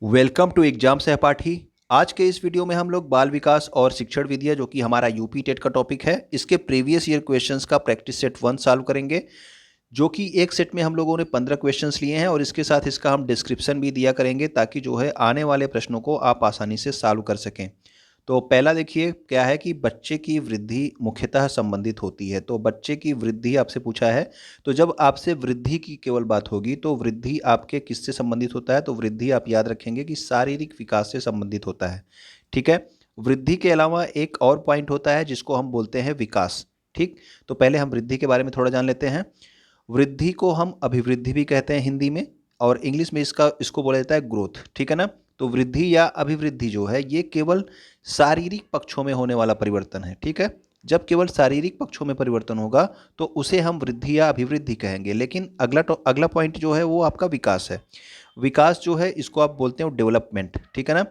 Welcome to exam सहपाठी। आज के इस वीडियो में हम लोग बाल विकास और शिक्षण विधियाँ जो कि हमारा यूपी टेट का टॉपिक है, इसके प्रीवियस ईयर क्वेश्चंस का प्रैक्टिस सेट 1 सॉल्व करेंगे, जो कि एक सेट में हम लोगों ने 15 क्वेश्चंस लिए हैं और इसके साथ इसका हम डिस्क्रिप्शन भी दिया करेंगे ताकि जो है आने वाले प्रश्नों को आप आसानी से सॉल्व कर सकें। तो पहला देखिए क्या है कि बच्चे की वृद्धि मुख्यतः संबंधित होती है। तो बच्चे की वृद्धि आपसे पूछा है, तो जब आपसे वृद्धि की केवल बात होगी तो वृद्धि आपके किससे संबंधित होता है? तो वृद्धि आप याद रखेंगे कि शारीरिक विकास से संबंधित होता है। ठीक है। वृद्धि के अलावा एक और पॉइंट होता है जिसको हम बोलते हैं विकास। ठीक, तो पहले हम वृद्धि के बारे में थोड़ा जान लेते हैं। वृद्धि को हम अभिवृद्धि भी कहते हैं हिंदी में, और इंग्लिश में इसको बोला जाता है ग्रोथ। ठीक है ना। तो वृद्धि या अभिवृद्धि जो है ये केवल शारीरिक पक्षों में होने वाला परिवर्तन है। ठीक है। जब केवल शारीरिक पक्षों में परिवर्तन होगा तो उसे हम वृद्धि या अभिवृद्धि कहेंगे। लेकिन अगला पॉइंट जो है वो आपका विकास है। विकास जो है इसको आप बोलते हैं डेवलपमेंट। ठीक है ना।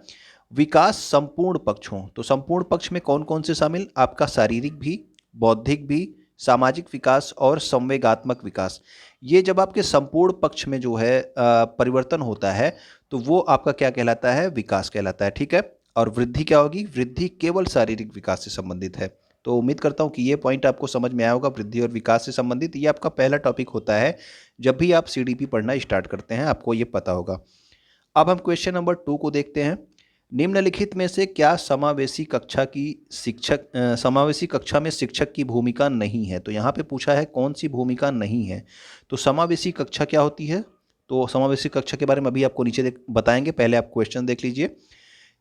विकास संपूर्ण पक्ष हो, तो संपूर्ण पक्ष में कौन कौन से शामिल? आपका शारीरिक भी, बौद्धिक भी, सामाजिक विकास और संवेगात्मक विकास। ये जब आपके संपूर्ण पक्ष में जो है परिवर्तन होता है तो वो आपका क्या कहलाता है? विकास कहलाता है। ठीक है। और वृद्धि क्या होगी? वृद्धि केवल शारीरिक विकास से संबंधित है। तो उम्मीद करता हूँ कि ये पॉइंट आपको समझ में आया होगा। वृद्धि और विकास से संबंधित ये आपका पहला टॉपिक होता है। जब भी आप सीडीपी पढ़ना स्टार्ट करते हैं आपको ये पता होगा। अब हम क्वेश्चन नंबर 2 को देखते हैं। निम्नलिखित में से क्या समावेशी कक्षा में शिक्षक की भूमिका नहीं है? तो यहाँ पे पूछा है कौन सी भूमिका नहीं है। तो समावेशी कक्षा क्या होती है? तो समावेशी कक्षा के बारे में अभी आपको नीचे बताएंगे, पहले आप क्वेश्चन देख लीजिए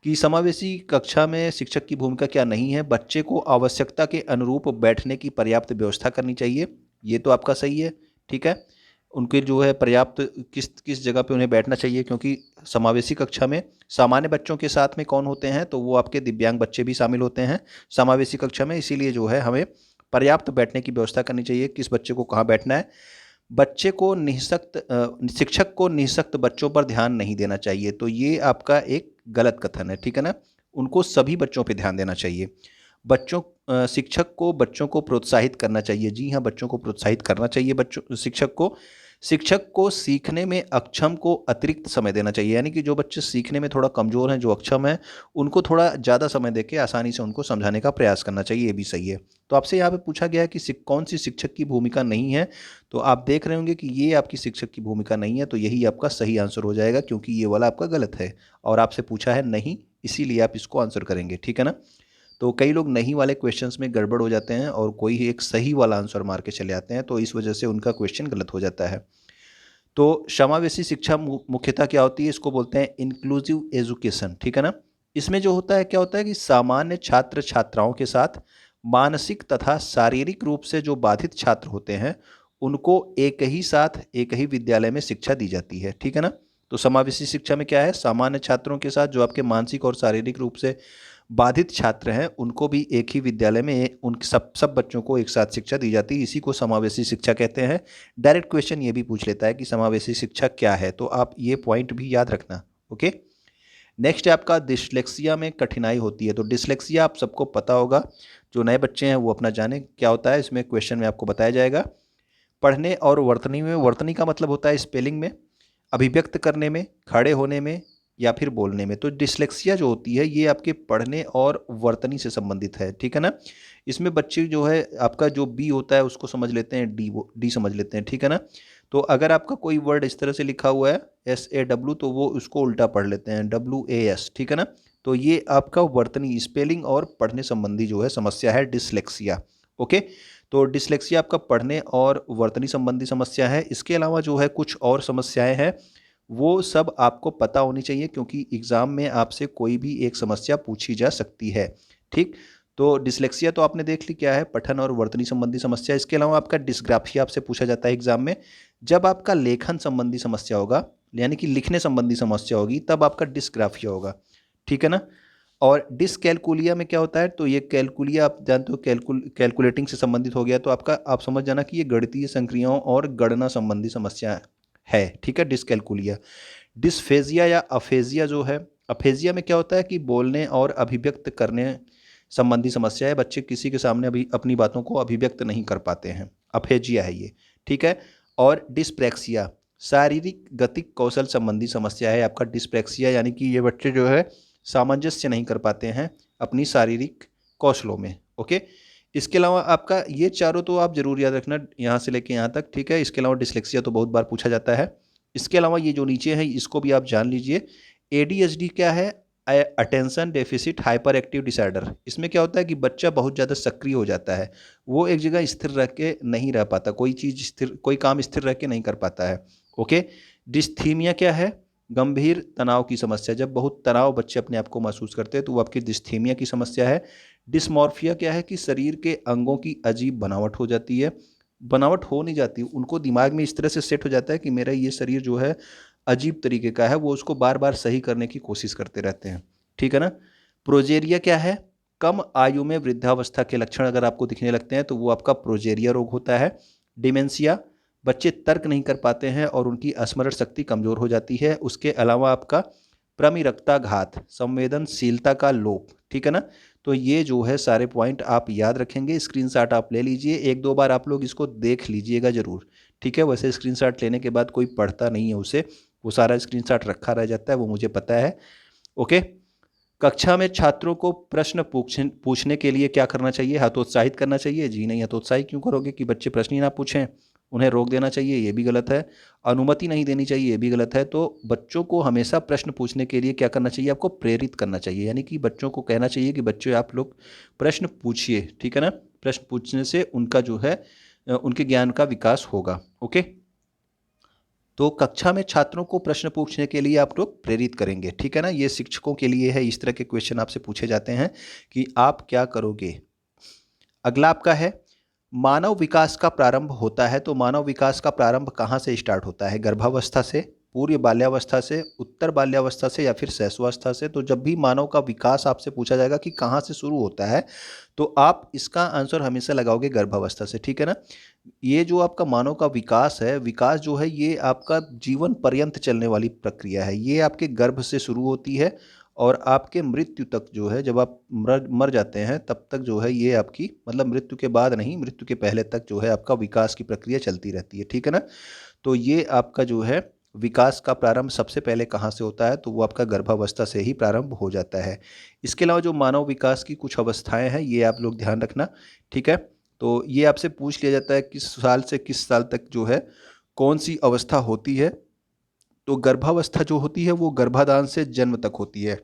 कि समावेशी कक्षा में शिक्षक की भूमिका क्या नहीं है। बच्चे को आवश्यकता के अनुरूप बैठने की पर्याप्त व्यवस्था करनी चाहिए, ये तो आपका सही है। ठीक है। उनके जो है पर्याप्त किस किस जगह पे उन्हें बैठना चाहिए, क्योंकि समावेशी कक्षा में सामान्य बच्चों के साथ में कौन होते हैं? तो वो आपके दिव्यांग बच्चे भी शामिल होते हैं समावेशी कक्षा में। इसीलिए जो है हमें पर्याप्त बैठने की व्यवस्था करनी चाहिए। किस बच्चे को कहाँ बैठना है? बच्चे को शिक्षक को निःशक्त बच्चों पर ध्यान नहीं देना चाहिए। तो ये आपका एक गलत कथन है। ठीक है ना। उनको सभी बच्चों पे ध्यान देना चाहिए। शिक्षक को बच्चों को प्रोत्साहित करना चाहिए। जी हाँ, बच्चों को प्रोत्साहित करना चाहिए। शिक्षक को सीखने में अक्षम को अतिरिक्त समय देना चाहिए। यानी कि जो बच्चे सीखने में थोड़ा कमज़ोर हैं, जो अक्षम हैं, उनको थोड़ा ज़्यादा समय देके आसानी से उनको समझाने का प्रयास करना चाहिए। ये भी सही है। तो आपसे यहाँ पे पूछा गया है कि कौन सी शिक्षक की भूमिका नहीं है। तो आप देख रहे होंगे कि ये आपकी शिक्षक की भूमिका नहीं है, तो यही आपका सही आंसर हो जाएगा, क्योंकि ये वाला आपका गलत है और आपसे पूछा है नहीं, इसीलिए आप इसको आंसर करेंगे। ठीक है ना। तो कई लोग नहीं वाले क्वेश्चंस में गड़बड़ हो जाते हैं और कोई एक सही वाला आंसर मार के चले आते हैं, तो इस वजह से उनका क्वेश्चन गलत हो जाता है। तो समावेशी शिक्षा मुख्यतः क्या होती है? इसको बोलते हैं इंक्लूसिव एजुकेशन। ठीक है ना। इसमें जो होता है क्या होता है कि सामान्य छात्र छात्राओं के साथ मानसिक तथा शारीरिक रूप से जो बाधित छात्र होते हैं उनको एक ही साथ एक ही विद्यालय में शिक्षा दी जाती है। ठीक है ना। तो समावेशी शिक्षा में क्या है? सामान्य छात्रों के साथ जो आपके मानसिक और शारीरिक रूप से बाधित छात्र हैं उनको भी एक ही विद्यालय में उन सब बच्चों को एक साथ शिक्षा दी जाती है। इसी को समावेशी शिक्षा कहते हैं। डायरेक्ट क्वेश्चन ये भी पूछ लेता है कि समावेशी शिक्षा क्या है, तो आप ये पॉइंट भी याद रखना। ओके। नेक्स्ट है आपका डिसलेक्सिया में कठिनाई होती है। तो डिसलेक्सिया आप सबको पता होगा, जो नए बच्चे हैं वो अपना जाने क्या होता है। इसमें क्वेश्चन में आपको बताया जाएगा। पढ़ने और वर्तनी में, वर्तनी का मतलब होता है स्पेलिंग में, अभिव्यक्त करने में, खड़े होने में या फिर बोलने में। तो डिसलेक्सिया जो होती है ये आपके पढ़ने और वर्तनी से संबंधित है। ठीक है ना। इसमें बच्चे जो है आपका जो बी होता है उसको समझ लेते हैं डी समझ लेते हैं। ठीक है ना। तो अगर आपका कोई वर्ड इस तरह से लिखा हुआ है SAW, तो वो उसको उल्टा पढ़ लेते हैं WAS। ठीक है ना। तो ये आपका वर्तनी स्पेलिंग और पढ़ने संबंधी जो है समस्या है डिसलेक्सिया। ओके। तो डिसलेक्सिया आपका पढ़ने और वर्तनी संबंधी समस्या है। इसके अलावा जो है कुछ और समस्याएं हैं, वो सब आपको पता होनी चाहिए, क्योंकि एग्ज़ाम में आपसे कोई भी एक समस्या पूछी जा सकती है। ठीक। तो डिसलेक्सिया तो आपने देख ली क्या है, पठन और वर्तनी संबंधी समस्या। इसके अलावा आपका डिस्ग्राफिया आपसे पूछा जाता है एग्जाम में। जब आपका लेखन संबंधी समस्या होगा, यानी कि लिखने संबंधी समस्या होगी, तब आपका डिस्ग्राफिया होगा। ठीक है ना। और डिसकैलकुलिया में क्या होता है? तो ये कैलकुलिया आप जानते हो, कैलकुलेटिंग से संबंधित हो गया। तो आपका आप समझ जाना कि ये गणितीय संक्रियाओं और गणना संबंधी समस्या है। ठीक है, डिसकैलकुलिया। डिस्फेजिया या अफेजिया जो है, अफेजिया में क्या होता है कि बोलने और अभिव्यक्त करने संबंधी समस्या है। बच्चे किसी के सामने अभी अपनी बातों को अभिव्यक्त नहीं कर पाते हैं, अफेजिया है ये। ठीक है। और डिस्प्रैक्सिया, शारीरिक गतिक कौशल संबंधी समस्या है आपका डिस्प्रेक्सिया, यानी कि ये बच्चे जो है सामंजस्य नहीं कर पाते हैं अपनी शारीरिक कौशलों में। ओके, इसके अलावा आपका ये चारों तो आप जरूर याद रखना यहाँ से लेके यहाँ तक, ठीक है। इसके अलावा डिस्लेक्सिया तो बहुत बार पूछा जाता है। इसके अलावा ये जो नीचे है इसको भी आप जान लीजिए। ADHD क्या है? Attention deficit hyper active disorder. इसमें क्या होता है कि बच्चा बहुत ज़्यादा सक्रिय हो जाता है, वो एक जगह स्थिर रह के नहीं रह पाता, कोई काम स्थिर रह के नहीं कर पाता है। ओके, डिस्थीमिया क्या है? गंभीर तनाव की समस्या। जब बहुत तनाव बच्चे अपने आप को महसूस करते हैं तो वो आपकी डिस्थीमिया की समस्या है। डिस्मॉर्फिया क्या है? कि शरीर के अंगों की अजीब बनावट हो जाती है। बनावट हो नहीं जाती, उनको दिमाग में इस तरह से सेट हो जाता है कि मेरा ये शरीर जो है अजीब तरीके का है, वो उसको बार बार सही करने की कोशिश करते रहते हैं, ठीक है ना। प्रोजेरिया क्या है? कम आयु में वृद्धावस्था के लक्षण अगर आपको दिखने लगते हैं तो वो आपका प्रोजेरिया रोग होता है। डिमेंशिया, बच्चे तर्क नहीं कर पाते हैं और उनकी स्मरण शक्ति कमजोर हो जाती है। उसके अलावा आपका प्रमिरक्ताघात, संवेदनशीलता का लोप, ठीक है ना। तो ये जो है सारे पॉइंट आप याद रखेंगे, स्क्रीनशॉट आप ले लीजिए, एक दो बार आप लोग इसको देख लीजिएगा जरूर, ठीक है। वैसे स्क्रीनशॉट लेने के बाद कोई पढ़ता नहीं है उसे, वो सारा स्क्रीनशॉट रखा रह जाता है, वो मुझे पता है। ओके, कक्षा में छात्रों को प्रश्न पूछने के लिए क्या करना चाहिए? हतोत्साहित करना चाहिए? जी नहीं, हतोत्साहित क्यों करोगे कि बच्चे प्रश्न ही ना पूछें। उन्हें रोक देना चाहिए, ये भी गलत है। अनुमति नहीं देनी चाहिए, ये भी गलत है। तो बच्चों को हमेशा प्रश्न पूछने के लिए क्या करना चाहिए? आपको प्रेरित करना चाहिए, यानी कि बच्चों को कहना चाहिए कि बच्चों आप लोग प्रश्न पूछिए, ठीक है ना। प्रश्न पूछने से उनका जो है उनके ज्ञान का विकास होगा। ओके, तो कक्षा में छात्रों को प्रश्न पूछने के लिए आप लोग प्रेरित करेंगे, ठीक है ना। ये शिक्षकों के लिए है, इस तरह के क्वेश्चन आपसे पूछे जाते हैं कि आप क्या करोगे। अगला आपका है मानव विकास का प्रारंभ होता है। तो मानव विकास का प्रारंभ कहाँ से स्टार्ट होता है? गर्भावस्था से, पूर्व बाल्यावस्था से, उत्तर बाल्यावस्था से, या फिर शैशवावस्था से। तो जब भी मानव का विकास आपसे पूछा जाएगा कि कहाँ से शुरू होता है, तो आप इसका आंसर हमेशा लगाओगे गर्भावस्था से, ठीक है ना। ये जो आपका मानव का विकास है, विकास जो है ये आपका जीवन पर्यंत चलने वाली प्रक्रिया है। ये आपके गर्भ से शुरू होती है और आपके मृत्यु तक जो है, जब आप मर जाते हैं तब तक जो है ये आपकी, मतलब मृत्यु के बाद नहीं, मृत्यु के पहले तक जो है आपका विकास की प्रक्रिया चलती रहती है, ठीक है ना। तो ये आपका जो है विकास का प्रारंभ सबसे पहले कहाँ से होता है? तो वो आपका गर्भावस्था से ही प्रारंभ हो जाता है। इसके अलावा जो मानव विकास की कुछ अवस्थाएं हैं ये आप लोग ध्यान रखना, ठीक है। तो ये आपसे पूछ लिया जाता है किस साल से किस साल तक जो है कौन सी अवस्था होती है। तो गर्भावस्था जो होती है वो गर्भाधान से जन्म तक होती है।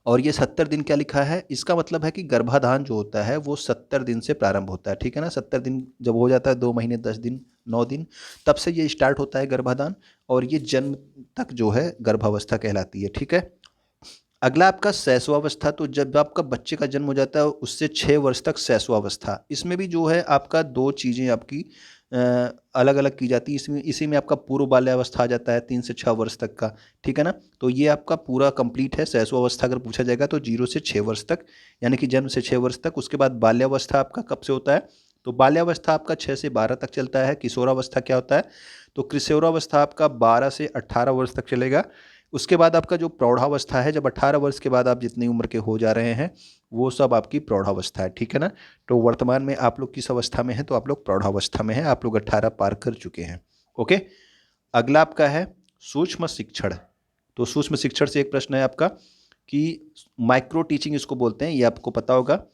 और ये 70 दिन क्या लिखा है? इसका मतलब है कि गर्भाधान जो होता है वो 70 दिन से प्रारंभ होता है, ठीक है ना। 70 दिन जब हो जाता है, 2 महीने 10 दिन 9 दिन, तब से ये स्टार्ट होता है गर्भाधान, और ये जन्म तक जो है गर्भावस्था कहलाती है, ठीक है। अगला आपका शैशवावस्था। तो जब आपका बच्चे का जन्म हो जाता है उससे 6 वर्ष तक शैशवावस्था। इसमें भी जो है आपका 2 चीज़ें आपकी अलग अलग की जाती है। इसमें इसी में आपका पूर्व बाल्यावस्था आ जाता है 3 से 6 वर्ष तक का, ठीक है ना। तो ये आपका पूरा कंप्लीट है। शैशवावस्था अगर पूछा जाएगा तो 0 से 6 वर्ष तक, यानी कि जन्म से 6 वर्ष तक। उसके बाद बाल्यावस्था आपका कब से होता है? तो बाल्यावस्था आपका 6 से 12 तक चलता है। किशोरावस्था क्या होता है? तो किशोरावस्था आपका 12 से 18 वर्ष तक चलेगा। उसके बाद आपका जो प्रौढ़ावस्था है, जब 18 वर्ष के बाद आप जितनी उम्र के हो जा रहे हैं वो सब आपकी प्रौढ़ावस्था है, ठीक है ना। तो वर्तमान में आप लोग किस अवस्था में हैं? तो आप लोग प्रौढ़ावस्था में हैं, आप लोग 18 पार कर चुके हैं। ओके, अगला आपका है सूक्ष्म शिक्षण। तो सूक्ष्म शिक्षण से एक प्रश्न है आपका कि माइक्रो टीचिंग इसको बोलते हैं, ये आपको पता होगा।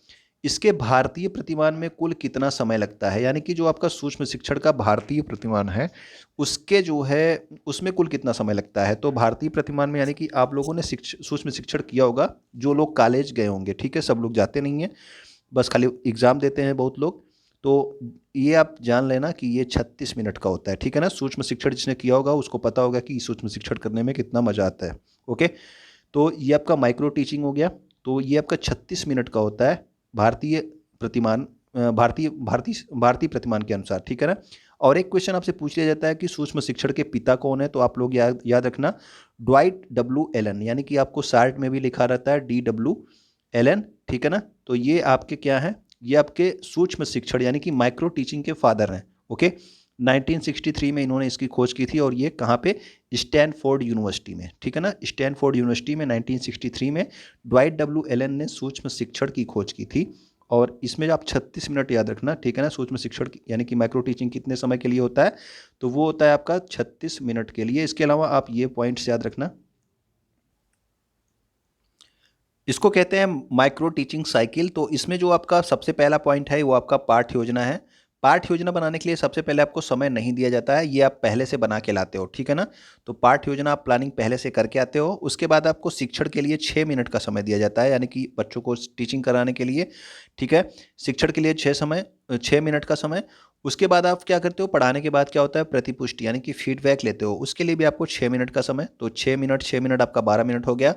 इसके भारतीय प्रतिमान में कुल कितना समय लगता है? यानी कि जो आपका सूक्ष्म शिक्षण का भारतीय प्रतिमान है उसके जो है उसमें कुल कितना समय लगता है? तो भारतीय प्रतिमान में, यानी कि आप लोगों ने सूक्ष्म शिक्षण किया होगा जो लोग कॉलेज गए होंगे, ठीक है। सब लोग जाते नहीं हैं, बस खाली एग्ज़ाम देते हैं बहुत लोग। तो ये आप जान लेना कि ये 36 मिनट का होता है, ठीक है ना। सूक्ष्म शिक्षण जिसने किया होगा उसको पता होगा कि सूक्ष्म शिक्षण करने में कितना मज़ा आता है। ओके, तो ये आपका माइक्रो टीचिंग हो गया। तो ये आपका 36 मिनट का होता है भारतीय प्रतिमान, भारतीय प्रतिमान के अनुसार, ठीक है ना। और एक क्वेश्चन आपसे पूछ लिया जाता है कि सूक्ष्म शिक्षण के पिता कौन है? तो आप लोग याद रखना ड्वाइट डब्ल्यू एलन, यानी कि आपको शार्ट में भी लिखा रहता है DW एलन, ठीक है ना। तो ये आपके क्या हैं? ये आपके सूक्ष्म शिक्षण यानी कि माइक्रो टीचिंग के फादर हैं। ओके, 1963 में इन्होंने इसकी खोज की थी, और ये कहाँ पे? स्टैनफोर्ड यूनिवर्सिटी में, ठीक है ना। स्टैनफोर्ड यूनिवर्सिटी में 1963 में ड्वाइट डब्ल्यू एलन ने सूक्ष्म शिक्षण की खोज की थी। और इसमें आप 36 मिनट याद रखना, ठीक है ना। सूक्ष्म शिक्षण यानी कि माइक्रो टीचिंग कितने समय के लिए होता है, तो वो होता है आपका 36 मिनट के लिए। इसके अलावा आप ये पॉइंट्स याद रखना, इसको कहते हैं माइक्रो टीचिंग साइकिल। तो इसमें जो आपका सबसे पहला पॉइंट है वो आपका पाठ योजना है। पाठ योजना बनाने के लिए सबसे पहले आपको समय नहीं दिया जाता है, ये आप पहले से बना के लाते हो, ठीक है ना। तो पाठ योजना आप प्लानिंग पहले से करके आते हो। उसके बाद आपको शिक्षण के लिए 6 मिनट का समय दिया जाता है, यानी कि बच्चों को टीचिंग कराने के लिए, ठीक है। शिक्षण के लिए 6 मिनट का समय। उसके बाद आप क्या करते हो, पढ़ाने के बाद क्या होता है, प्रतिपुष्टि यानी कि फीडबैक लेते हो, उसके लिए भी आपको 6 मिनट का समय। तो 6 मिनट आपका 12 मिनट हो गया।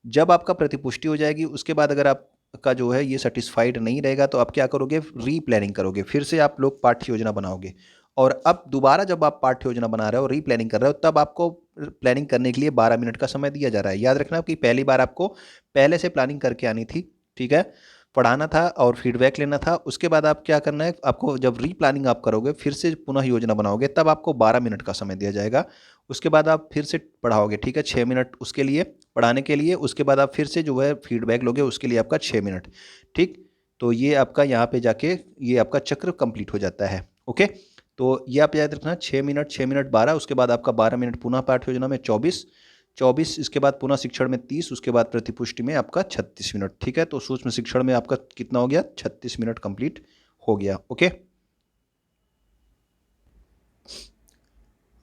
जब आपका प्रतिपुष्टि हो जाएगी उसके बाद अगर आपका जो है ये सेटिस्फाइड नहीं रहेगा तो आप क्या करोगे, रीप्लानिंग करोगे, फिर से आप लोग पाठ्य योजना बनाओगे। और अब दोबारा जब आप पाठ्य योजना बना रहे हो, रीप्लानिंग कर रहे हो, तब आपको प्लानिंग करने के लिए 12 मिनट का समय दिया जा रहा है। याद रखना कि पहली बार आपको पहले से प्लानिंग करके आनी थी, ठीक है, पढ़ाना था और फीडबैक लेना था। उसके बाद आप क्या करना है, आपको जब रीप्लानिंग आप करोगे, फिर से पुनः योजना बनाओगे, तब आपको 12 मिनट का समय दिया जाएगा। उसके बाद आप फिर से पढ़ाओगे, ठीक है, 6 मिनट उसके लिए पढ़ाने के लिए। उसके बाद आप फिर से जो है फीडबैक लोगे, उसके लिए आपका 6 मिनट, ठीक। तो ये आपका यहाँ पे जाके ये आपका चक्र कंप्लीट हो जाता है। ओके, तो ये आप याद रखना, 6 मिनट 12, उसके बाद आपका 12 मिनट पुनः पाठ योजना में 24, इसके बाद पुनः शिक्षण में 30, उसके बाद प्रतिपुष्टि में आपका 36 मिनट, ठीक है। तो सूक्ष्म शिक्षण में आपका कितना हो गया, 36 मिनट कंप्लीट हो गया। ओके,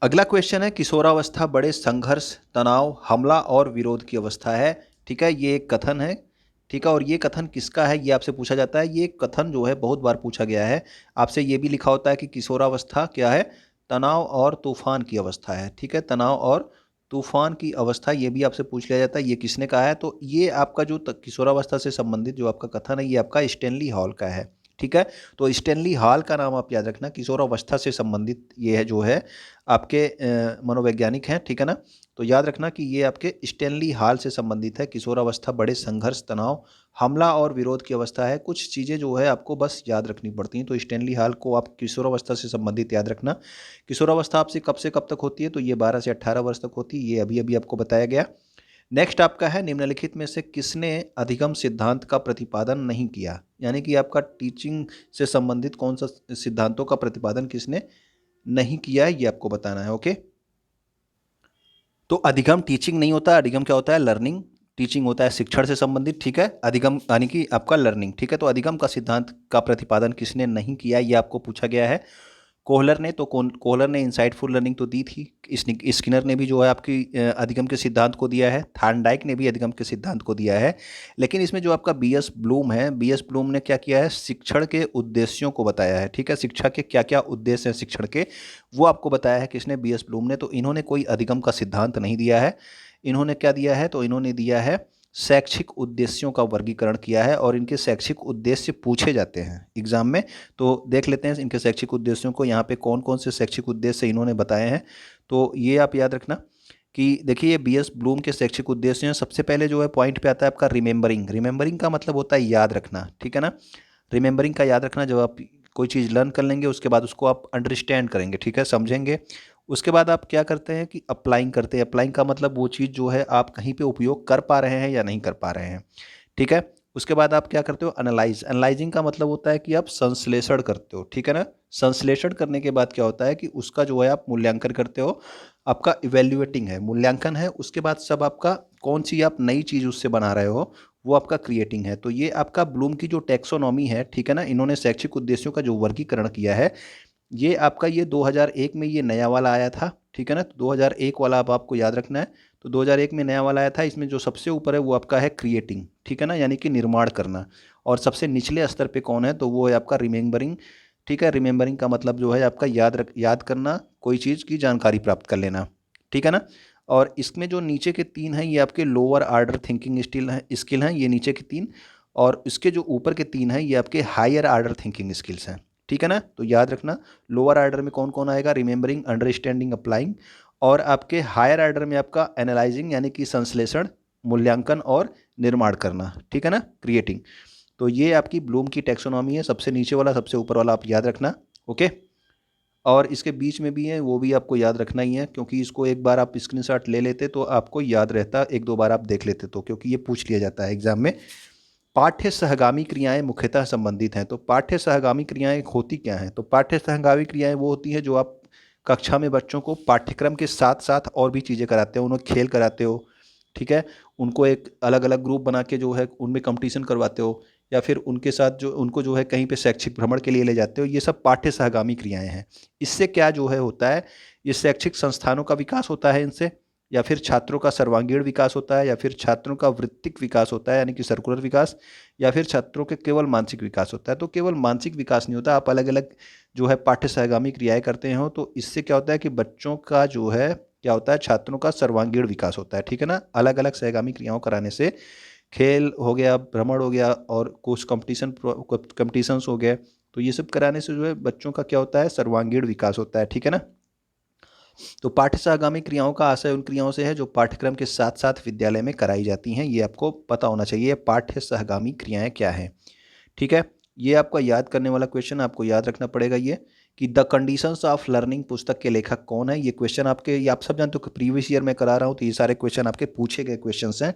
अगला क्वेश्चन है, किशोरावस्था बड़े संघर्ष, तनाव, हमला और विरोध की अवस्था है, ठीक है। ये एक कथन है, ठीक है। और ये कथन किसका है, ये आपसे पूछा जाता है। ये कथन जो है बहुत बार पूछा गया है आपसे। ये भी लिखा होता है कि किशोरावस्था क्या है, तनाव और तूफान की अवस्था है, ठीक है। तनाव और तूफान की अवस्था, ये भी आपसे पूछ लिया जाता है, ये किसने कहा है। तो ये आपका जो किशोरावस्था से संबंधित जो आपका कथन है, ये आपका स्टैनली हॉल का है, ठीक है। तो स्टैनली हॉल का नाम आप याद रखना, किशोरावस्था से संबंधित ये है जो है आपके मनोवैज्ञानिक हैं, ठीक है ना। तो याद रखना कि ये आपके स्टैनली हॉल से संबंधित है। किशोरावस्था बड़े संघर्ष, तनाव, हमला और विरोध की अवस्था है। कुछ चीज़ें जो है आपको बस याद रखनी पड़ती हैं। तो स्टैनली हॉल को आप किशोरावस्था से संबंधित याद रखना। किशोरावस्था आपसे कब से कब तक होती है, तो ये 12 से 18 वर्ष तक होती है, ये अभी अभी आपको बताया गया। नेक्स्ट आपका है, निम्नलिखित में से किसने अधिगम सिद्धांत का प्रतिपादन नहीं किया, यानी कि आपका टीचिंग से संबंधित कौन सा सिद्धांतों का प्रतिपादन किसने नहीं किया है, ये आपको बताना है। ओके, तो अधिगम टीचिंग नहीं होता, अधिगम क्या होता है, लर्निंग। टीचिंग होता है शिक्षण से संबंधित, ठीक है। अधिगम यानी कि आपका लर्निंग, ठीक है। तो अधिगम का सिद्धांत का प्रतिपादन किसने नहीं किया, ये आपको पूछा गया है। कोहलर ने, तो कोहलर ने इंसाइटफुल लर्निंग तो दी थी। स्किनर ने भी जो है आपकी अधिगम के सिद्धांत को दिया है। थार्नडाइक ने भी अधिगम के सिद्धांत को दिया है। लेकिन इसमें जो आपका बीएस ब्लूम है, बीएस ब्लूम ने क्या किया है, शिक्षण के उद्देश्यों को बताया है, ठीक है। शिक्षा के क्या क्या उद्देश्य हैं शिक्षण के, वो आपको बताया है किसने, बीएस ब्लूम ने। तो इन्होंने कोई अधिगम का सिद्धांत नहीं दिया है। इन्होंने क्या दिया है, तो इन्होंने दिया है शैक्षिक उद्देश्यों का वर्गीकरण किया है, और इनके शैक्षिक उद्देश्य पूछे जाते हैं एग्जाम में। तो देख लेते हैं इनके शैक्षिक उद्देश्यों को, यहाँ पे कौन कौन से शैक्षिक उद्देश्य इन्होंने बताए हैं। तो ये आप याद रखना कि देखिए ये बीएस ब्लूम के शैक्षिक उद्देश्य हैं। सबसे पहले जो है पॉइंट पे आता है आपका रिमेंबरिंग। रिमेंबरिंग का मतलब होता है याद रखना, ठीक है ना। रिमेंबरिंग का याद रखना, जब आप कोई चीज़ लर्न कर लेंगे उसके बाद उसको आप अंडरस्टैंड करेंगे, ठीक है, समझेंगे। उसके बाद आप क्या करते हैं कि अप्लाइंग करते हैं। अप्लाइंग का मतलब वो चीज़ जो है आप कहीं पे उपयोग कर पा रहे हैं या नहीं कर पा रहे हैं, ठीक है। उसके बाद आप क्या करते हो, एनालाइज। एनालाइजिंग का मतलब होता है कि आप संश्लेषण करते हो, ठीक है ना। संश्लेषण करने के बाद क्या होता है कि उसका जो है आप मूल्यांकन करते हो। आपका इवेल्युएटिंग है, मूल्यांकन है। उसके बाद सब आपका कौन सी आप नई चीज़ उससे बना रहे हो, वो आपका क्रिएटिंग है। तो ये आपका ब्लूम की जो टैक्सोनॉमी है, ठीक है ना, इन्होंने शैक्षिक उद्देश्यों का जो वर्गीकरण किया है, ये आपका ये 2001 में ये नया वाला आया था, ठीक है ना। तो 2001 वाला अब आपको याद रखना है। तो 2001 में नया वाला आया था। इसमें जो सबसे ऊपर है वो आपका है क्रिएटिंग, ठीक है ना, यानी कि निर्माण करना। और सबसे निचले स्तर पे कौन है, तो वो है आपका रिमेंबरिंग, ठीक है। रिमेंबरिंग का मतलब जो है आपका याद करना, कोई चीज़ की जानकारी प्राप्त कर लेना, ठीक है ना। और इसमें जो नीचे के 3 हैं ये आपके लोअर आर्डर थिंकिंग स्किल हैं, ये नीचे के 3। और इसके जो ऊपर के 3 हैं ये आपके हायर आर्डर थिंकिंग स्किल्स हैं, ठीक है ना। तो याद रखना लोअर आर्डर में कौन कौन आएगा, रिमेंबरिंग, अंडरस्टैंडिंग, अप्लाइंग। और आपके हायर आर्डर में आपका एनालाइजिंग यानी कि संश्लेषण, मूल्यांकन और निर्माण करना, ठीक है ना, क्रिएटिंग। तो ये आपकी ब्लूम की टैक्सोनॉमी है। सबसे नीचे वाला सबसे ऊपर वाला आप याद रखना। ओके, और इसके बीच में भी है वो भी आपको याद रखना ही है, क्योंकि इसको एक बार आप स्क्रीनशॉट ले लेते तो आपको याद रहता, एक दो बार आप देख लेते तो, क्योंकि ये पूछ लिया जाता है एग्जाम में। पाठ्य सहगामी क्रियाएं मुख्यतः संबंधित हैं। तो पाठ्य सहगामी क्रियाएं होती क्या हैं? तो पाठ्य सहगामी क्रियाएं वो होती हैं जो आप कक्षा में बच्चों को पाठ्यक्रम के साथ साथ और भी चीज़ें कराते हो, उन्हें खेल कराते हो, ठीक है, उनको एक अलग अलग ग्रुप बना के जो है उनमें कंपटीशन करवाते हो, या फिर उनके साथ जो उनको जो है कहीं पे शैक्षिक भ्रमण के लिए ले जाते हो, ये सब पाठ्य सहगामी क्रियाएं हैं। इससे क्या जो है होता है, ये शैक्षिक संस्थानों का विकास होता है इनसे, या फिर छात्रों का सर्वांगीण विकास होता है, या फिर छात्रों का वृत्तिक विकास होता है यानी कि सर्कुलर विकास, या फिर छात्रों के केवल मानसिक विकास होता है। तो केवल मानसिक विकास नहीं होता, आप अलग अलग जो है पाठ्य सहगामी क्रियाएं करते हो, तो इससे क्या होता है कि बच्चों का जो है क्या होता है, छात्रों का सर्वांगीण विकास होता है, ठीक है ना। अलग अलग सहगामी क्रियाओं कराने से खेल हो गया, भ्रमण हो गया, और कुछ कंपटीशंस हो गए, तो ये सब कराने से जो है बच्चों का क्या होता है, सर्वांगीण विकास होता है, ठीक है ना। तो पाठ्य सहगामी क्रियाओं का आशय उन क्रियाओं से है जो पाठ्यक्रम के साथ साथ विद्यालय में कराई जाती हैं। ये आपको पता होना चाहिए पाठ्य सहगामी क्रियाएं क्या हैं, ठीक है। ये आपका याद करने वाला क्वेश्चन, आपको याद रखना पड़ेगा ये कि द कंडीशंस ऑफ लर्निंग पुस्तक के लेखक कौन है। ये क्वेश्चन आपके, ये आप सब जानते हो कि प्रीवियस ईयर में करा रहा हूँ, तो ये सारे क्वेश्चन आपके पूछे गए क्वेश्चंस हैं।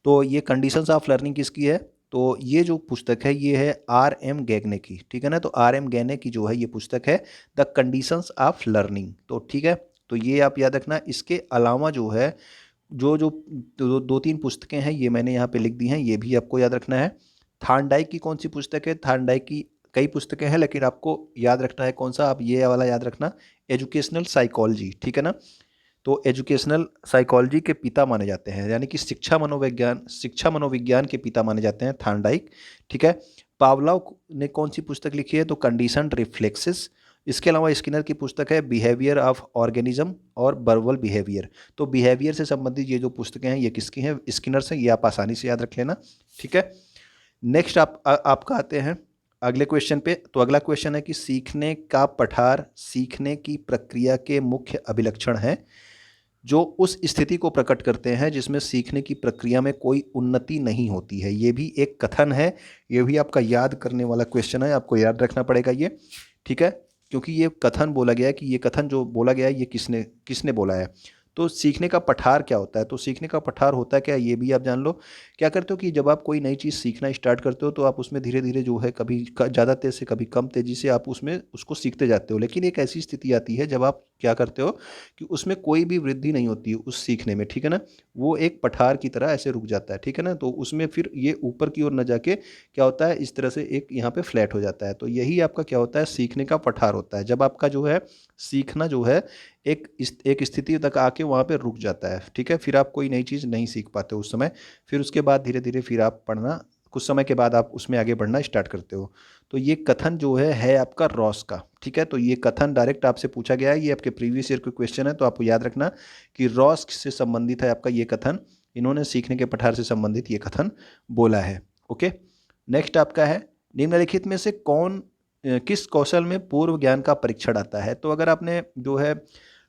तो ये कंडीशंस ऑफ लर्निंग किसकी है? तो ये जो पुस्तक है ये है R.M. गैगने की, ठीक है ना। तो R.M. गैगने की जो है ये पुस्तक है द कंडीशंस ऑफ लर्निंग, तो ठीक है। तो ये आप याद रखना। इसके अलावा जो है जो जो दो तीन पुस्तकें हैं ये मैंने यहाँ पे लिख दी हैं, ये भी आपको याद रखना है। थार्नडाइक की कौन सी पुस्तक है? थार्नडाइक की कई पुस्तकें हैं, लेकिन आपको याद रखना है कौन सा, आप ये वाला याद रखना, एजुकेशनल साइकोलॉजी, ठीक है ना। तो एजुकेशनल साइकोलॉजी के पिता माने जाते हैं, यानी कि शिक्षा मनोविज्ञान के पिता माने जाते हैं थार्नडाइक, ठीक है। पावलोव ने कौन सी पुस्तक लिखी है? तो कंडीशनड रिफ्लेक्सेस। इसके अलावा स्किनर की पुस्तक है बिहेवियर ऑफ ऑर्गेनिज्म और वर्बल बिहेवियर। तो बिहेवियर से संबंधित ये जो पुस्तकें हैं ये किसकी हैं? स्किनर से। ये आप आसानी से याद रख लेना, ठीक है। नेक्स्ट आपका आते हैं अगले क्वेश्चन पे। तो अगला क्वेश्चन है कि सीखने का पठार सीखने की प्रक्रिया के मुख्य अभिलक्षण हैं जो उस स्थिति को प्रकट करते हैं जिसमें सीखने की प्रक्रिया में कोई उन्नति नहीं होती है। ये भी एक कथन है, ये भी आपका याद करने वाला क्वेश्चन है, आपको याद रखना पड़ेगा ये, ठीक है। क्योंकि ये कथन बोला गया है कि ये कथन जो बोला गया है ये किसने किसने बोला है। तो सीखने का पठार क्या होता है? तो सीखने का पठार होता है क्या, ये भी आप जान लो। क्या करते हो कि जब आप कोई नई चीज़ सीखना स्टार्ट करते हो तो आप उसमें धीरे धीरे जो है कभी ज़्यादा तेज़ से कभी कम तेज़ी से आप उसमें उसको सीखते जाते हो, लेकिन एक ऐसी स्थिति आती है जब आप क्या करते हो कि उसमें कोई भी वृद्धि नहीं होती है उस सीखने में, ठीक है ना। वो एक पठार की तरह ऐसे रुक जाता है, ठीक है ना। तो उसमें फिर ये ऊपर की ओर न जाके क्या होता है, इस तरह से एक यहाँ पे फ्लैट हो जाता है। तो यही आपका क्या होता है, सीखने का पठार होता है, जब आपका जो है सीखना जो है एक स्थिति तक आके वहाँ पे रुक जाता है, ठीक है। फिर आप कोई नई चीज़ नहीं सीख पाते उस समय, फिर उसके बाद धीरे धीरे फिर आप पढ़ना, कुछ समय के बाद आप उसमें आगे बढ़ना स्टार्ट करते हो। तो ये कथन जो है आपका रॉस का, ठीक है। तो ये कथन डायरेक्ट आपसे पूछा गया है, ये आपके प्रीवियस ईयर का क्वेश्चन है, तो आपको याद रखना कि रॉस से संबंधित है आपका ये कथन, इन्होंने सीखने के पठार से संबंधित ये कथन बोला है, ओके। नेक्स्ट आपका है निम्नलिखित में से किस कौशल में पूर्व ज्ञान का परीक्षण आता है। तो अगर आपने जो है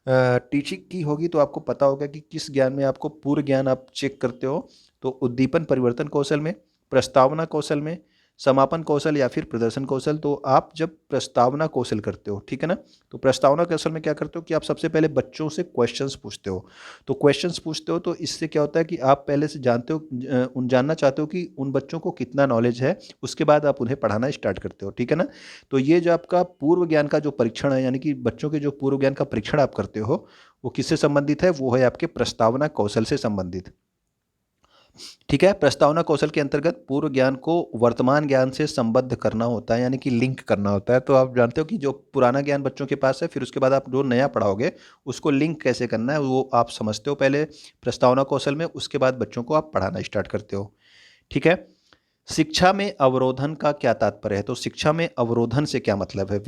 टीचिंग की होगी तो आपको पता होगा कि किस ज्ञान में आपको पूर्व ज्ञान आप चेक करते हो। तो उद्दीपन परिवर्तन कौशल में, प्रस्तावना कौशल में, समापन कौशल या फिर प्रदर्शन कौशल। तो आप जब प्रस्तावना कौशल करते हो, ठीक है ना, तो प्रस्तावना कौशल में क्या करते हो कि आप सबसे पहले बच्चों से क्वेश्चंस पूछते हो। तो क्वेश्चंस पूछते हो तो इससे क्या होता है कि आप पहले से जानते हो, जानना चाहते हो कि उन बच्चों को कितना नॉलेज है, उसके बाद आप उन्हें पढ़ाना स्टार्ट करते हो, ठीक है ना। तो ये जो आपका पूर्व ज्ञान का जो परीक्षण है, यानी कि बच्चों के जो पूर्व ज्ञान का परीक्षण आप करते हो, वो किससे संबंधित है? वो है आपके प्रस्तावना कौशल से संबंधित, ठीक है। प्रस्तावना कौशल के अंतर्गत पूर्व ज्ञान को वर्तमान ज्ञान से संबद्ध करना होता है, यानी कि लिंक करना होता है। तो आप जानते हो कि जो पुराना ज्ञान बच्चों के पास है, फिर उसके बाद आप जो नया पढ़ाओगे उसको लिंक कैसे करना है वो आप समझते हो पहले प्रस्तावना कौशल में, उसके बाद बच्चों को आप पढ़ाना स्टार्ट करते हो, ठीक है। शिक्षा में अवरोधन का क्या तात्पर्य है? तो शिक्षा में अवरोधन से क्या मतलब है?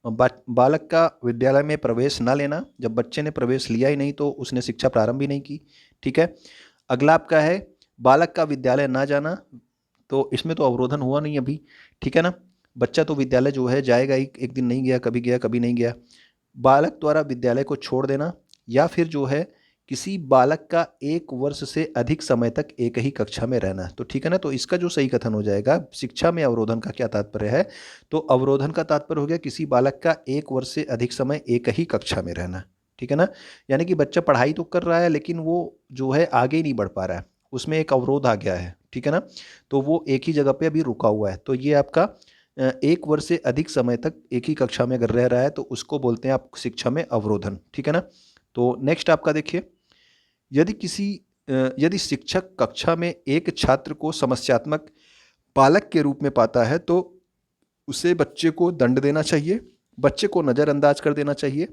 बालक का विद्यालय में प्रवेश न लेना, जब बच्चे ने प्रवेश लिया ही नहीं तो उसने शिक्षा प्रारंभ ही नहीं की, ठीक है। अगला आपका है बालक का विद्यालय ना जाना, तो इसमें तो अवरोधन हुआ नहीं अभी, ठीक है ना। बच्चा तो विद्यालय जो है जाएगा ही, एक दिन नहीं गया कभी नहीं गया। बालक द्वारा विद्यालय को छोड़ देना, या फिर जो है किसी बालक का 1 वर्ष से अधिक समय तक एक ही कक्षा में रहना, तो ठीक है ना। तो इसका जो सही कथन हो जाएगा, शिक्षा में अवरोधन का क्या तात्पर्य है? तो अवरोधन का तात्पर्य हो गया किसी बालक का 1 वर्ष से अधिक समय एक ही कक्षा में रहना, ठीक है ना। यानी कि बच्चा पढ़ाई तो कर रहा है लेकिन वो जो है आगे नहीं बढ़ पा रहा है, उसमें एक अवरोध आ गया है, ठीक है ना। तो वो एक ही जगह पे अभी रुका हुआ है, तो ये आपका 1 वर्ष से अधिक समय तक एक ही कक्षा में अगर रह रहा है तो उसको बोलते हैं आप शिक्षा में अवरोधन, ठीक है ना। तो नेक्स्ट आपका देखिए, यदि शिक्षक कक्षा में एक छात्र को समस्यात्मक बालक के रूप में पाता है तो उसे बच्चे को दंड देना चाहिए, बच्चे को नज़रअंदाज कर देना चाहिए,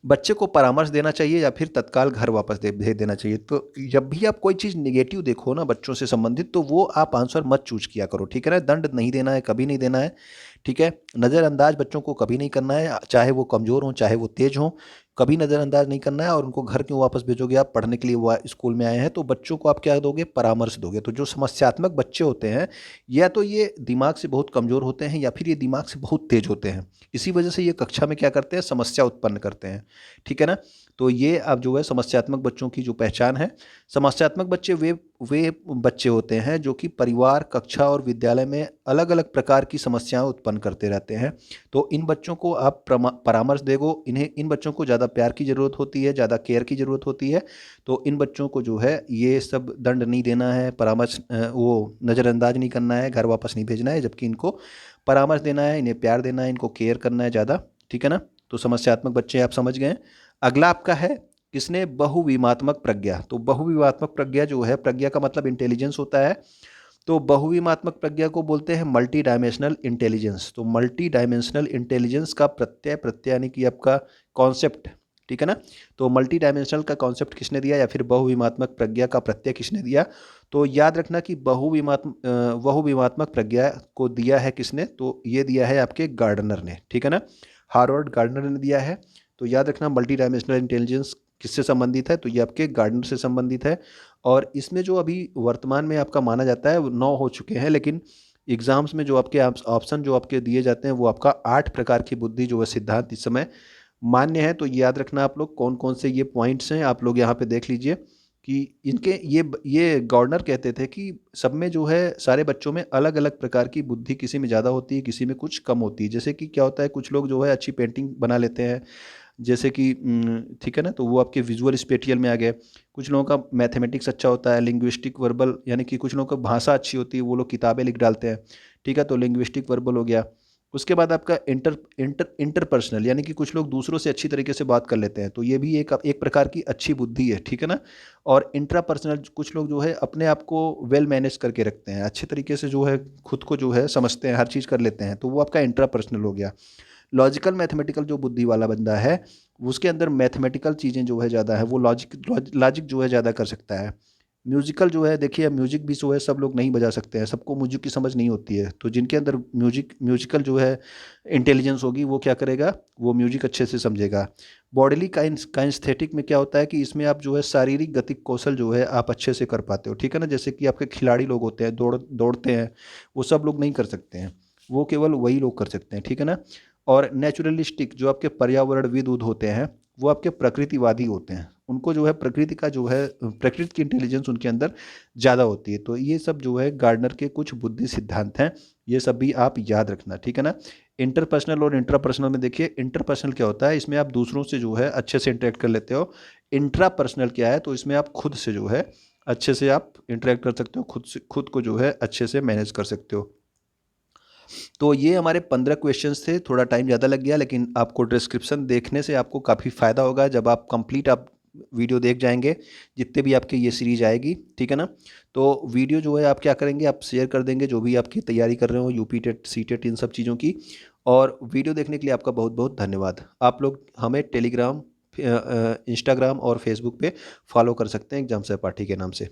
बच्चे को परामर्श देना चाहिए, या फिर तत्काल घर वापस भेज देना चाहिए। तो जब भी आप कोई चीज़ नेगेटिव देखो ना बच्चों से संबंधित, तो वो आप आंसर मत चूज किया करो, ठीक है ना। दंड नहीं देना है, कभी नहीं देना है, ठीक है। नज़रअंदाज बच्चों को कभी नहीं करना है, चाहे वो कमज़ोर हों चाहे वो तेज हों, कभी नज़रअंदाज नहीं करना है। और उनको घर क्यों वापस भेजोगे, आप पढ़ने के लिए वो स्कूल में आए हैं, तो बच्चों को आप क्या दोगे, परामर्श दोगे। तो जो समस्यात्मक बच्चे होते हैं, या तो ये दिमाग से बहुत कमज़ोर होते हैं या फिर ये दिमाग से बहुत तेज होते हैं, इसी वजह से ये कक्षा में क्या करते हैं, समस्या उत्पन्न करते हैं, ठीक है ना। तो ये अब जो है समस्यात्मक बच्चों की जो पहचान है, समस्यात्मक बच्चे वे बच्चे होते हैं जो कि परिवार, कक्षा और विद्यालय में अलग अलग प्रकार की समस्याएं उत्पन्न करते रहते हैं। तो इन बच्चों को आप परामर्श देगो, इन बच्चों को ज़्यादा प्यार की ज़रूरत होती है, ज़्यादा केयर की ज़रूरत होती है। तो इन बच्चों को जो है ये सब दंड नहीं देना है, परामर्श वो नज़रअंदाज नहीं करना है, घर वापस नहीं भेजना है, जबकि इनको परामर्श देना है, इन्हें प्यार देना है, इनको केयर करना है ज़्यादा, ठीक है ना। तो समस्यात्मक बच्चे आप समझ गए। अगला आपका है किसने, बहुविमात्मक प्रज्ञा। तो बहुविमात्मक प्रज्ञा जो है, प्रज्ञा का मतलब इंटेलिजेंस होता है, तो बहुविमात्मक प्रज्ञा को बोलते हैं मल्टी डायमेंशनल इंटेलिजेंस। तो मल्टी डायमेंशनल इंटेलिजेंस का प्रत्यय यानी कि आपका कॉन्सेप्ट, ठीक है ना। तो मल्टी डायमेंशनल का कॉन्सेप्ट किसने दिया, या फिर बहुविमात्मक प्रज्ञा का प्रत्यय किसने दिया। तो याद रखना कि बहुविमात्मक प्रज्ञा को दिया है किसने, तो ये दिया है आपके गार्डनर ने, ठीक है ना, हार्वर्ड गार्डनर ने दिया है। तो याद रखना मल्टी डायमेंशनल इंटेलिजेंस किससे संबंधित है, तो ये आपके गार्डनर से संबंधित है। और इसमें जो अभी वर्तमान में आपका माना जाता है वो 9 हो चुके हैं, लेकिन एग्जाम्स में जो आपके ऑप्शन जो आपके दिए जाते हैं वो आपका 8 प्रकार की बुद्धि जो है सिद्धांत इस समय मान्य है। तो याद रखना आप लोग कौन कौन से ये पॉइंट्स हैं, आप लोग यहाँ पे देख लीजिए कि इनके ये गवर्नर कहते थे कि सब में जो है सारे बच्चों में अलग अलग प्रकार की बुद्धि, किसी में ज़्यादा होती है, किसी में कुछ कम होती है। जैसे कि क्या होता है, कुछ लोग जो है अच्छी पेंटिंग बना लेते हैं, जैसे कि ठीक है ना, तो वो आपके विजुअल स्पेटियल में आ गए। कुछ लोगों का मैथमेटिक्स अच्छा होता है, लिंग्विस्टिक वर्बल, यानी कि कुछ लोगों का भाषा अच्छी होती है, वो लोग किताबें लिख डालते हैं, ठीक है, तो लिंग्विस्टिक वर्बल हो गया। उसके बाद आपका इंटरपर्सनल, यानी कि कुछ लोग दूसरों से अच्छी तरीके से बात कर लेते हैं, तो ये भी एक प्रकार की अच्छी बुद्धि है, ठीक है ना। और इंट्रापर्सनल, कुछ लोग जो है अपने आप को वेल मैनेज करके रखते हैं, अच्छे तरीके से जो है खुद को जो है समझते हैं, हर चीज़ कर लेते हैं, तो वो आपका इंट्रापर्सनल हो गया। लॉजिकल मैथमेटिकल जो बुद्धि वाला बंदा है, उसके अंदर मैथमेटिकल चीज़ें जो है ज़्यादा है, वो लॉजिक जो है ज़्यादा कर सकता है। म्यूजिकल जो है, देखिए म्यूजिक भी जो है सब लोग नहीं बजा सकते हैं, सबको म्यूजिक की समझ नहीं होती है, तो जिनके अंदर म्यूजिकल जो है इंटेलिजेंस होगी वो क्या करेगा, वो म्यूजिक अच्छे से समझेगा। बॉडीली काइंस्थेटिक में क्या होता है कि इसमें आप जो है शारीरिक गतिक कौशल जो है आप अच्छे से कर पाते हो, ठीक है ना। जैसे कि आपके खिलाड़ी लोग होते हैं, दौड़ते हैं, वो सब लोग नहीं कर सकते हैं, वो केवल वही लोग कर सकते हैं, ठीक है ना। और नेचुरलिस्टिक जो आपके पर्यावरणविद होते हैं, वो आपके प्रकृतिवादी होते हैं, उनको जो है प्रकृति का जो है प्रकृति की इंटेलिजेंस उनके अंदर ज़्यादा होती है। तो ये सब जो है गार्डनर के कुछ बुद्धि सिद्धांत हैं, ये सब भी आप याद रखना, ठीक है ना। इंटरपर्सनल और इंट्रापर्सनल में देखिए, इंटरपर्सनल क्या होता है, इसमें आप दूसरों से जो है अच्छे से इंटरेक्ट कर लेते हो। इंट्रापर्सनल क्या है, तो इसमें आप खुद से जो है अच्छे से आप इंटरेक्ट कर सकते हो, खुद को जो है अच्छे से मैनेज कर सकते हो। तो ये हमारे 15 क्वेश्चंस थे, थोड़ा टाइम ज़्यादा लग गया, लेकिन आपको डिस्क्रिप्शन देखने से आपको काफ़ी फ़ायदा होगा जब आप कंप्लीट आप वीडियो देख जाएंगे, जितने भी आपके ये सीरीज आएगी, ठीक है ना। तो वीडियो जो है आप क्या करेंगे, आप शेयर कर देंगे जो भी आपकी तैयारी कर रहे हो, यूपी टेट, सी टेट, इन सब चीज़ों की। और वीडियो देखने के लिए आपका बहुत बहुत धन्यवाद। आप लोग हमें टेलीग्राम, इंस्टाग्राम और फेसबुक पे फॉलो कर सकते हैं एग्जाम सहपाठी के नाम से।